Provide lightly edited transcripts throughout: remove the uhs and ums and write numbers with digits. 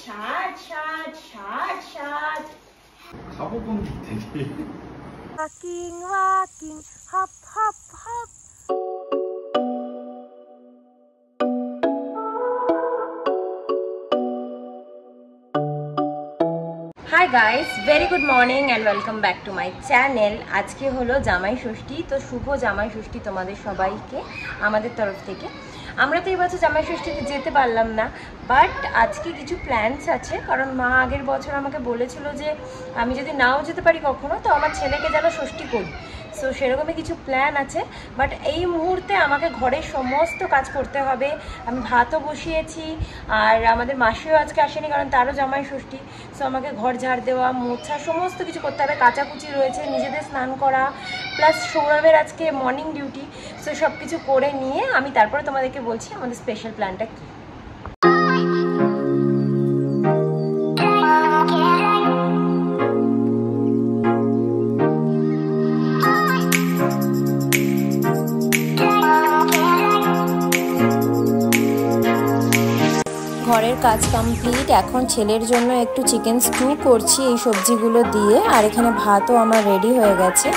ষাট ষাট ষাট ষাট খাবো কোন দিক থেকে? Walking walking hop hop hop. Hi guys, very good morning and welcome back to my channel. আজকে হলো জামাই ষষ্ঠী, তো শুভ জামাই ষষ্ঠী তোমাদের সবাইকে আমাদের তরফ থেকে। আমরা তো এই বছর জামাই ষষ্ঠীতে যেতে পারলাম না, বাট আজকে কিছু প্ল্যানস আছে, কারণ মা আগের বছর আমাকে বলেছিল যে আমি যদি নাও যেতে পারি কখনো, তো আমার ছেলেকে যেন ষষ্ঠী করি। সো সেরকমই কিছু প্ল্যান আছে, বাট এই মুহূর্তে আমাকে ঘরের সমস্ত কাজ করতে হবে। আমি ভাতও বসিয়েছি, আর আমাদের মাসিও আজকে আসেনি কারণ তারও জামাই ষষ্ঠী। সো আমাকে ঘর ঝাড় দেওয়া, মোছা, সমস্ত কিছু করতে হবে। কাচাকুচি রয়েছে, নিজেদের স্নান করা, প্লাস সৌরভের আজকে মর্নিং ডিউটি। সো সব কিছু করে নিয়ে আমি তারপরে তোমাদেরকে বলছি আমাদের স্পেশাল প্ল্যানটা কী। ঘরের কাজ কমপ্লিট। এখন ছেলের জন্য একটু চিকেন স্টু করছি এই সবজিগুলো দিয়ে, আর এখানে ভাতও আমার রেডি হয়ে গেছে।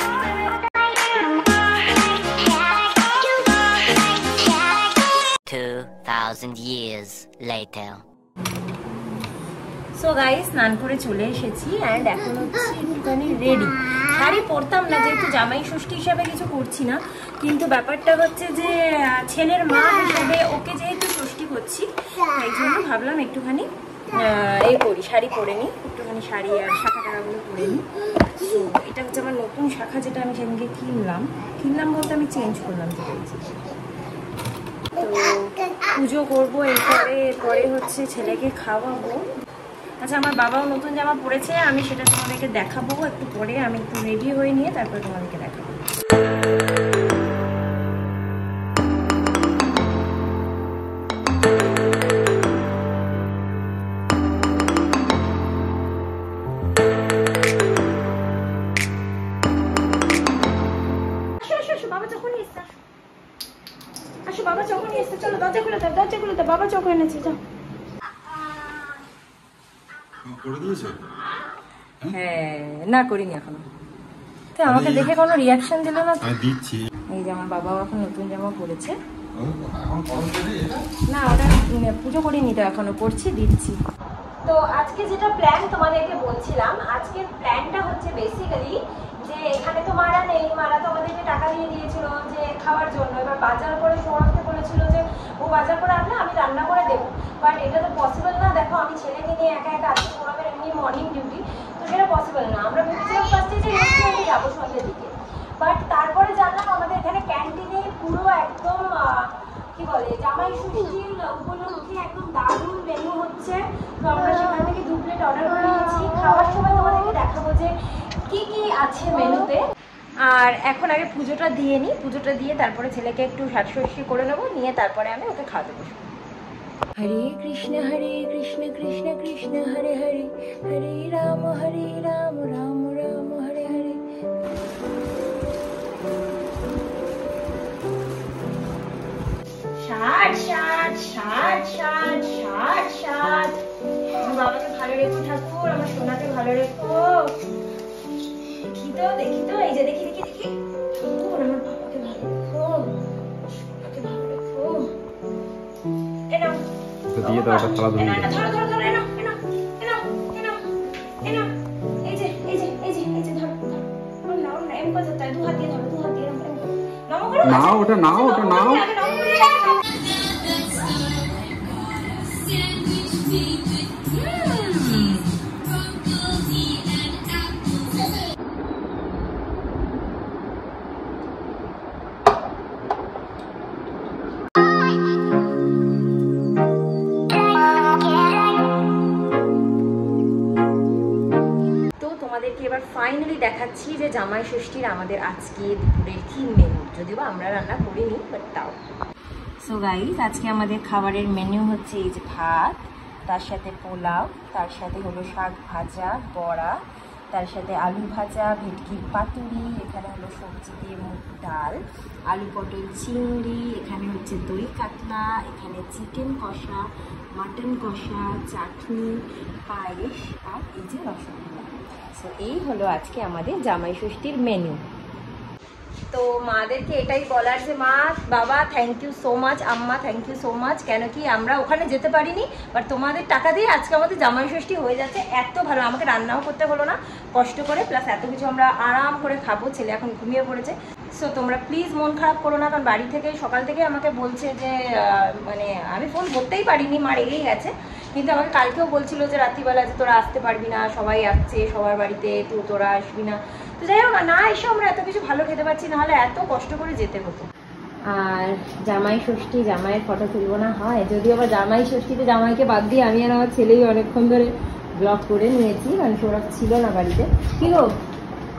সো গাইস, স্নান করে চলে এসেছি অ্যান্ড এখন হচ্ছে একটুখানি রেডি। শাড়ি পরতাম না, যেহেতু জামাই ষষ্ঠী হিসাবে কিছু করছি না, কিন্তু ব্যাপারটা হচ্ছে যে ছেলের মা হিসাবে ওকে যেহেতু ষষ্ঠী করছি, এই জন্য ভাবলাম একটুখানি এই করি, শাড়ি পরে নিই, একটুখানি শাড়ি আর শাখা টাকাগুলো পরে নিই। সো এটা হচ্ছে আমার নতুন শাখা, যেটা আমি সেদিনকে কিনলাম বলতে আমি চেঞ্জ করলাম, যেটা তো পুজো করবো, এরপরে হচ্ছে ছেলেকে খাওয়াবো। আচ্ছা, আমার বাবাও নতুন জামা পরেছে, আমি সেটা তোমাদেরকে দেখাবো একটু পরে। আমি একটু রেডি হয়ে নিয়ে তারপরে তোমাদেরকে দেখাবো। বাবা যখনই এসছে, চলো দরজা খুলে দাও, বাবা চোখ এনেছে, যাও। হ্যাঁ, না করিনি এখনো। তো আমাকে দেখে কোনো রিয়াকশন দিল না। দিচ্ছি। এই যে আমার বাবাও এখন নতুন জামা পরেছে। না, ওটা পুজো করিনি তো, এখনো করছি, দিচ্ছি। তো আজকে যেটা প্ল্যান তোমাদেরকে বলছিলাম, আজকের প্ল্যানটা হচ্ছে বেসিক্যালি যে এখানে তো মারা নেই, মারা তো আমাদেরকে টাকা দিয়ে দিয়েছিল যে খাওয়ার জন্য। এবার বাজার করে সৌরভকে বলেছিল যে ও বাজার করে আনলে আমি রান্না করে দেবো, বাট এটা তো পসিবল না। দেখো, আমি ছেলেকে নিয়ে একা আজকে সৌরভের এমনি মর্নিং ডিউটি, তো সেটা পসিবল না। আমরা ভেবেছিলাম ফার্স্টে যে রেস্টুরেন্টে যাবো সন্ধ্যের দিকে, বাট তারপরে জানলাম আমাদের এখানে ক্যান্টিনে পুরো একদম কি বলে জামাই ষষ্ঠীর উপলক্ষে একদম দারুণ মেনু হচ্ছে। তো আমরা সেখান থেকে 2 প্লেট অর্ডার করে নিয়েছি। খাওয়ার সময় তোমাদেরকে দেখাবো যে কি কি আছে মেনুতে। আর এখন আগে পুজোটা দিয়ে নিই, পুজোটা দিয়ে তারপরে ছেলেকে একটু শাকসবজি করে নেবো, নিয়ে তারপরে আমি ওকে খাওয়াতে বসবো। হরে কৃষ্ণ কৃষ্ণ কৃষ্ণ হরে হরে, হরে রাম রাম রাম হরে হরে। ষাট ষাট ষাট ষাট ষাট ষাট। আমার বাবাকে ভালো রেখো ঠাকুর, আমার সোনাকে ভালো রেখো। দেখি তো, এই যে দেখি ঠাকুর, আমার বাবাকে ভালো রেখো, সোনাকে ভালো রেখো। দিয়ে দাও, এটা খেলা ধরে নাও, ওটা নাও। তোমাদেরকে এবার ফাইনালি দেখাচ্ছি যে জামাই ষষ্ঠীর আমাদের আজকে দুপুরের কি মেনু, যদিও আমরা রান্না করিনি, বাট তাও। সো গাইস, আজকে আমাদের খাবারের মেনু হচ্ছে এই যে ভাত, তার সাথে পোলাও, তার সাথে হলো শাক ভাজা, বড়া, তার সাথে আলু ভাজা, ভেটকির পাতুরি, এখানে হলো সবজি দিয়ে মুগ ডাল, আলু পটল চিংড়ি, এখানে হচ্ছে দই কাতলা, এখানে চিকেন কষা, মাটন কষা, চাটনি, পায়েস আর এই যে রসগোল্লা। সো এই হলো আজকে আমাদের জামাই ষষ্ঠীর মেনু। তো মাদেরকে এটাই বলার যে মা বাবা থ্যাংক ইউ সো মাচ, আম্মা থ্যাংক ইউ সো মাচ, কেন কি আমরা ওখানে যেতে পারিনি, বাট তোমাদের টাকা দিয়ে আজকে আমাদের জামাই ষষ্ঠী হয়ে যাচ্ছে। এত ভালো, আমাকে রান্নাও করতে হলো না কষ্ট করে, প্লাস এত কিছু আমরা আরাম করে খাবো। ছেলে এখন ঘুমিয়ে পড়েছে। সো তোমরা প্লিজ মন খারাপ করো না, কারণ বাড়ি থেকে সকাল থেকে আমাকে বলছে যে মানে আমি ফোন করতেই পারিনি, মা রেগেই গেছে, কিন্তু আমাকে কালকেও বলছিল যে রাত্রিবেলা যে তোরা আসতে পারবি না, সবাই আসছে সবার বাড়িতে, তো তোরা আসবি না। তো যাই হোক, না এসে আমরা এত কিছু ভালো খেতে পারছি, নাহলে এত কষ্ট করে যেতে হতো। আর জামাই ষষ্ঠী, জামাইয়ের ফটো তুলবো না হয়, যদিও আবার জামাই ষষ্ঠীতে জামাইকে বাদ দিয়ে আমি আর আমার ছেলেই অনেকক্ষণ ধরে ব্লগ করে নিয়েছি, কারণ সৌরভ ছিল না বাড়িতে। কি গো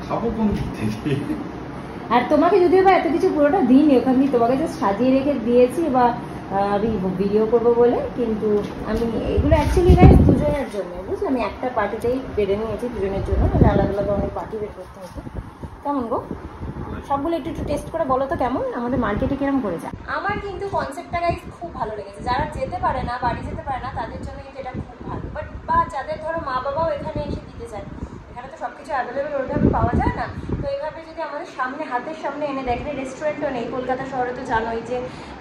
খাবো কোন দিক থেকে? আর তোমাকে যদিও বা এত কিছু পুরোটা দিইনি, ওখান দিয়ে তোমাকে জাস্ট সাজিয়ে রেখে দিয়েছি বা আমি ভিডিও করবো বলে, কিন্তু আমি এগুলো অ্যাকচুয়ালি গাইস দুজনের জন্য, বুঝলে, আমি একটা পার্টিতেই বেড়ে নিয়েছি দুজনের জন্য, মানে আলাদা আলাদা অনেক পার্টি বের করতে হতো। কেমন গো সবগুলো একটু একটু টেস্ট করে বলো তো কেমন, আমাদের মার্কেটে কিরকম করেছে। আমার কিন্তু কনসেপ্টটা গাইস খুব ভালো লেগেছে। যারা যেতে পারে না, বাড়ি যেতে পারে না, তাদের জন্য কিন্তু এটা খুব ভালো। বাট বা যাদের ধরো মা বাবাও এখানে এসে দিতে চায়, এখানে তো সব কিছু অ্যাভেলেবেল ওইভাবে পাওয়া যায় না, তো এইভাবে যদি আমাদের সামনে হাতের সামনে এনে দেয়, এখানে রেস্টুরেন্টও নেই, কলকাতা শহরে তো জানোই যে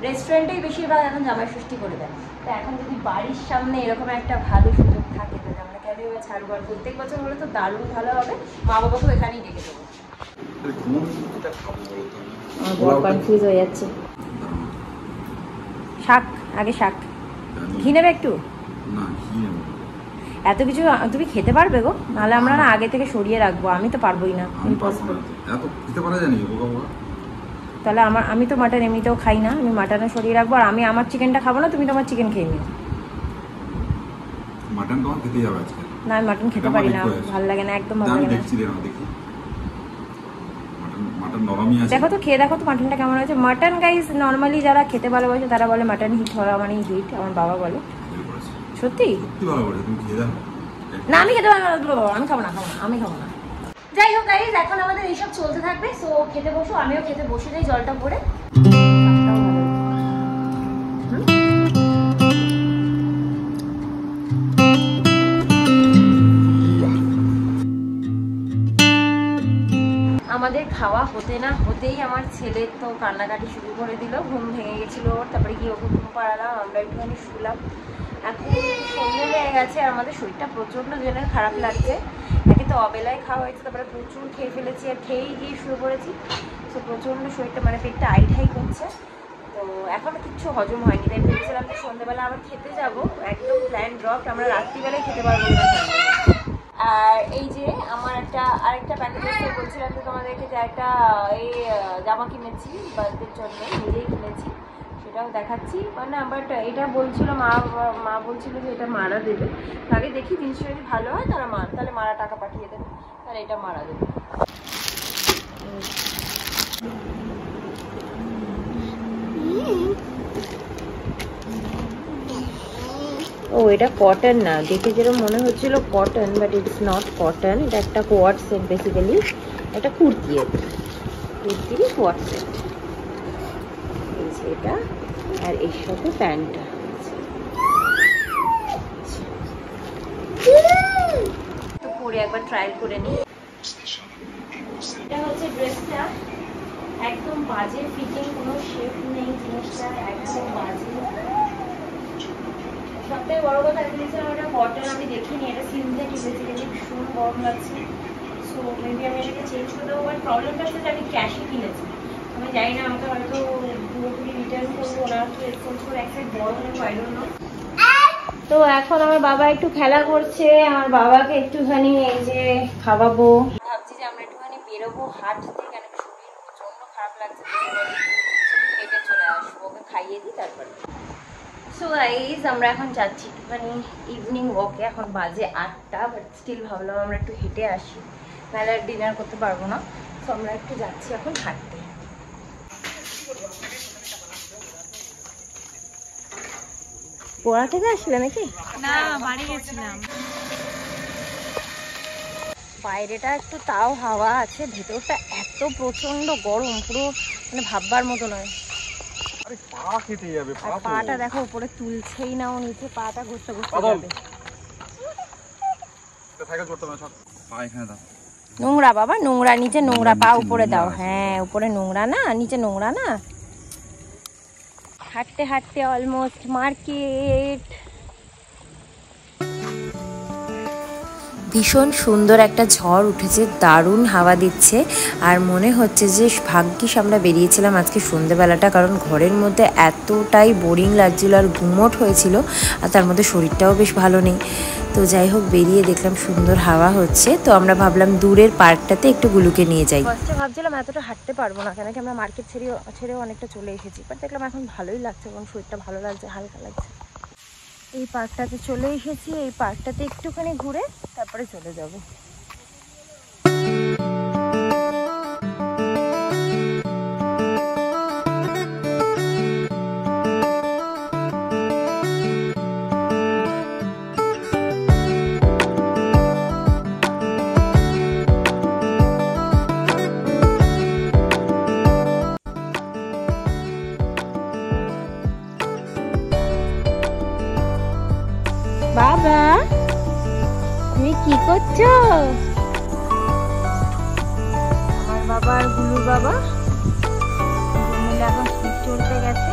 রেস্টুরেন্টেই বেশিরভাগ এখন জামাই ষষ্ঠী করে দেয়। তো এখন যদি বাড়ির সামনে এরকম একটা ভালো সুযোগ থাকে, তো আমরা কেন ছাড়বো। আর প্রত্যেক বছর হলে তো দারুণ ভালো হবে, মা বাবাকেও এখানেই ডেকে দেবো। আমার বড় কনফিউজ হয়ে যাচ্ছে। শাক, আগে শাক। ঘি নেবে একটু? এত কিছু তুমি খেতে পারবে গো? নাহলে আমরা না আগে থেকে সরিয়ে রাখবো, আমি তো পারবোই না, ইম্পসিবল। তাহলে আমি তো মাটন এমনিতেও খাই না, আমি মাটনে সরিয়ে রাখবো, আর আমি আমার চিকেনটা খাবো না, তুমি তোমার চিকেন খেয়ে নিও। মাটন তোমার খেতে যাবে আজকে? না আমি মাটন খেতে পারি না, ভালো লাগে না, একদম ভালো লাগে না। দেখো তো খেয়ে দেখো তো মাটনটা কেমন হয়েছে। মাটন গাইস নর্মালি যারা খেতে ভালোবাসে তারা বলে মাটন হিট হওয়া মানে হিট, আমার বাবা বলে। সত্যি না আমি খেতে পারবো না, আমি খাবো না, আমি খাবো না। যাই হোক গাইস, এখন আমাদের এইসব চলতে থাকবে। সো খেতে বসো, আমিও খেতে বসে যাই জলটা পরে। আমাদের খাওয়া হতে না হতেই আমার ছেলের তো কান্নাকাটি শুরু করে দিল, ঘুম ভেঙে গেছিল ওর, তারপরে গিয়ে ওকে ঘুম পাড়ালাম, আমরা একটুখানি শুলাম। এখন সন্ধ্যে হয়ে গেছে আর আমাদের শরীরটা প্রচণ্ড জনের খারাপ লাগছে। একে তো অবেলায় খাওয়া হয়েছে, তারপরে প্রচুর খেয়ে ফেলেছি, আর খেয়েই গিয়ে শুয়ে পড়েছি। তো প্রচণ্ড শরীরটা মানে পেটটা আইঠাই করছে, তো এখনও কিচ্ছু হজম হয়নি। তাই ভেবেছিলাম যে সন্ধ্যেবেলা আবার খেতে যাবো, একদম প্ল্যান ড্রপ, আমরা রাত্রিবেলায় খেতে পারবো না। আর এই যে আমার আরেকটা প্যাকেজ এসে বলছিলাম যে তোমাদেরকে, যে একটা এই জামা কিনেছি বার্থডের জন্য, নিজেই কিনেছি, সেটাও দেখাচ্ছি। মানে বাট এটা বলছিল মা বলছিল যে এটা মারা দেবে, আগে দেখি জিনিসটা যদি ভালো হয় তাহলে মারা টাকা পাঠিয়ে দেবে, তাহলে এটা মারা দেবে। ও এটা কটন না, দেখে যেরকম মনে হচ্ছিল cotton, but it's not cotton, এটা একটা কোয়ার্ড সেট, বেসিক্যালি এটা কুর্তি, কুর্তিরই কোয়ার্ড সেট, এই যে এটা, আর এর সাথে প্যান্টটা। তো পরে একবার ট্রায়াল করে নিই। এটা হচ্ছে ড্রেসটা, একদম বাজে ফিটিং, কোনো শেপ নেই জিনিসটা, একদম বাজে। সবথেকে বড় কথা দিয়েছিলাম ওটা কটন, আমি দেখিনি, এটা সিনথেটিক, বেসিক্যালি ভীষণ গরম লাগছে। সো মেবি আমি এটাকে চেঞ্জ করে দেবো, বাট প্রবলেমটা হচ্ছে যে আমি ক্যাশে কিনেছি, আমি জানি না আমাকে হয়তো পুরোপুরি রিটার্ন করবো, ওরা হয়তো এক্সচেঞ্জ করে এক সাইড বড় হলে আই ডোন্ট নো। তো এখন আমার বাবা একটু খেলা করছে, আমার বাবাকে একটুখানি এই যে খাওয়াবো, ভাবছি যে আমরা একটুখানি বেরোবো হাঁটতে, কেন শরীর প্রচন্ড খারাপ লাগছে, হেঁটে চলে আসবো, ওকে খাইয়ে দিই তারপরে। সো গাইজ আমরা এখন যাচ্ছি একটুখানি ইভিনিং ওয়াকে, এখন বাজে 8টা, বাট স্টিল ভাবলাম আমরা একটু হেঁটে আসি, নাহলে আর ডিনার করতে পারবো না। সো আমরা একটু যাচ্ছি এখন হাঁটতে। পড়া থেকে আসলে নাকি? না, বাড়ি গেছিলাম। বাইরেটা একটু তাও হাওয়া আছে, ভেতরটা এত প্রচন্ড গরম, পুরো মানে ভাববার মতো নয়। আরে পা কেটে যাবে, আর পাটা দেখো উপরে তুলছেই না, ও নিচে পাটা ঘুরতে ঘুরতে যাবে। সাইকেল করতে হবে সব। পা এখানে দাও। নোংরা বাবা, নোংরা, নিচে নোংরা, পা উপরে দাও। হ্যাঁ উপরে নোংরা না, নিচে নোংরা না। হাঁটতে হাঁটতে অলমোস্ট মার্কেট। ভীষণ সুন্দর একটা ঝড় উঠেছে, দারুণ হাওয়া দিচ্ছে। আর মনে হচ্ছে যে ভাগ্যিস আমরা বেরিয়েছিলাম আজকে সন্ধ্যেবেলাটা, কারণ ঘরের মধ্যে এতটাই বোরিং লাগছিল আর গুমোট হয়েছিল, আর তার মধ্যে শরীরটাও বেশ ভালো নেই। তো যাই হোক, বেরিয়ে দেখলাম সুন্দর হাওয়া হচ্ছে, তো আমরা ভাবলাম দূরের পার্কটাতে একটু গুলুকে নিয়ে যাই। ফার্স্টে ভাবছিলাম এতটা হাঁটতে পারবো না, কেন কি আমরা মার্কেট ছেড়েও অনেকটা চলে এসেছি, বাট দেখলাম এখন ভালোই লাগছে এবং শরীরটা ভালো লাগছে, হালকা লাগছে। এই পার্কটাতে চলে এসেছি, এই পার্কটাতে একটুখানি ঘুরে তারপরে চলে যাব। বাবা তুমি কি করছো? আমার বাবা আর গুলুর বাবা মিলে এখন স্পিড চলতে গেছে।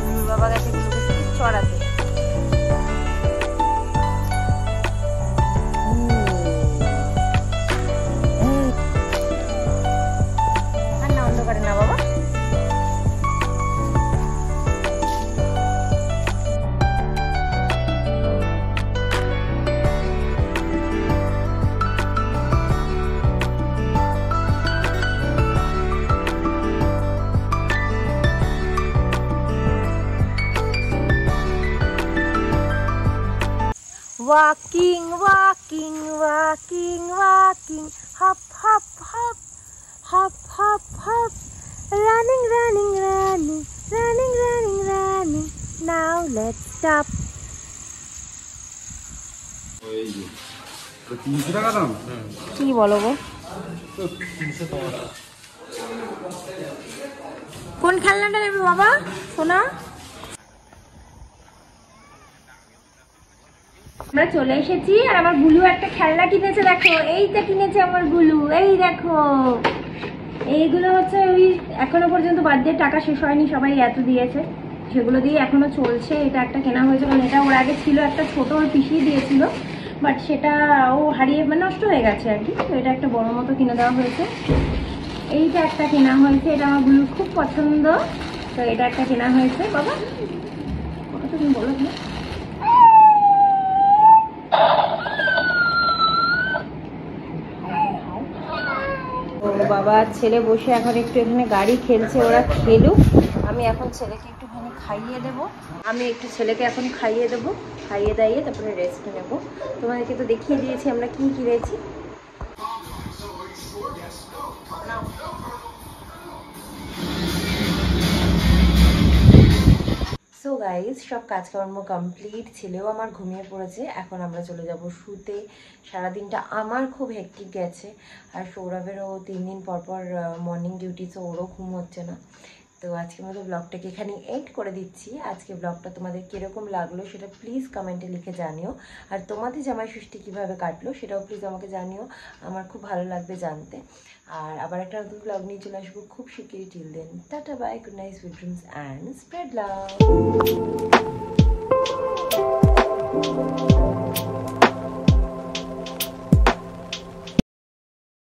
গুলুর বাবা গেছে গুলুকে স্পিড চড়াতে। আর না অন্ধকারে না বাবা। Walking, walking, walking, walking, hop, hop, hop, hop, hop, hop, running, running, running, running, running, running. Now let's stop. এই যে 300 টাকা দাম। কি বলো গো? কোন খেলনাটা নেবে বাবা? সোনা, আমরা চলে এসেছি আর আমার গুলু একটা খেলনা কিনেছে, দেখো এইটা কিনেছে আমার গুলু, এই দেখো। এইগুলো হচ্ছে ওই এখনো পর্যন্ত বার্থডে টাকা শেষ হয়নি, সবাই এত দিয়েছে, সেগুলো দিয়ে এখনো চলছে। এটা একটা কেনা হয়েছে, কারণ এটা ওর আগে ছিল একটা ছোট, ওর পিসিয়ে দিয়েছিল, বাট সেটা ও হারিয়ে মানে নষ্ট হয়ে গেছে আর কি। তো এটা একটা বড় মতো কিনে দেওয়া হয়েছে। এইটা একটা কেনা হয়েছে, এটা আমার গুলুর খুব পছন্দ, তো এটা একটা কেনা হয়েছে। বাবা কত তুমি বলো না। বাবা ছেলে বসে এখন একটু এখানে গাড়ি খেলছে, ওরা খেলুক। আমি এখন ছেলেকে একটুখানি খাইয়ে দেব, আমি একটু ছেলেকে এখন খাইয়ে দেবো, খাইয়ে দাইয়ে তারপরে রেস্ট নেব। তোমাদেরকে তো দেখিয়ে দিয়েছি আমরা কি কিনেছি। সো গাইজ, সব কাজকর্ম কমপ্লিট, ছেলেও আমার ঘুমিয়ে পড়েছে। এখন আমরা চলে যাব শুতে। সারাদিনটা আমার খুব হেক্টিক গেছে, আর সৌরভেরও 3 দিন পর পর মর্নিং ডিউটি, তো ওরও ঘুম হচ্ছে না। তো আজকের মতো ব্লগটাকে এখানে এন্ড করে দিচ্ছি। আজকে ব্লগটা তোমাদের কীরকম লাগলো সেটা প্লিজ কমেন্টে লিখে জানিও, আর তোমাদের জামাই ষষ্ঠী কীভাবে কাটলো সেটাও প্লিজ আমাকে জানিও, আমার খুব ভালো লাগবে জানতে। আর আবার একটা নতুন ব্লগ নিয়ে চলে আসবো খুব শিগগিরই। Till then tata bye, good night, sweet dreams and spread love.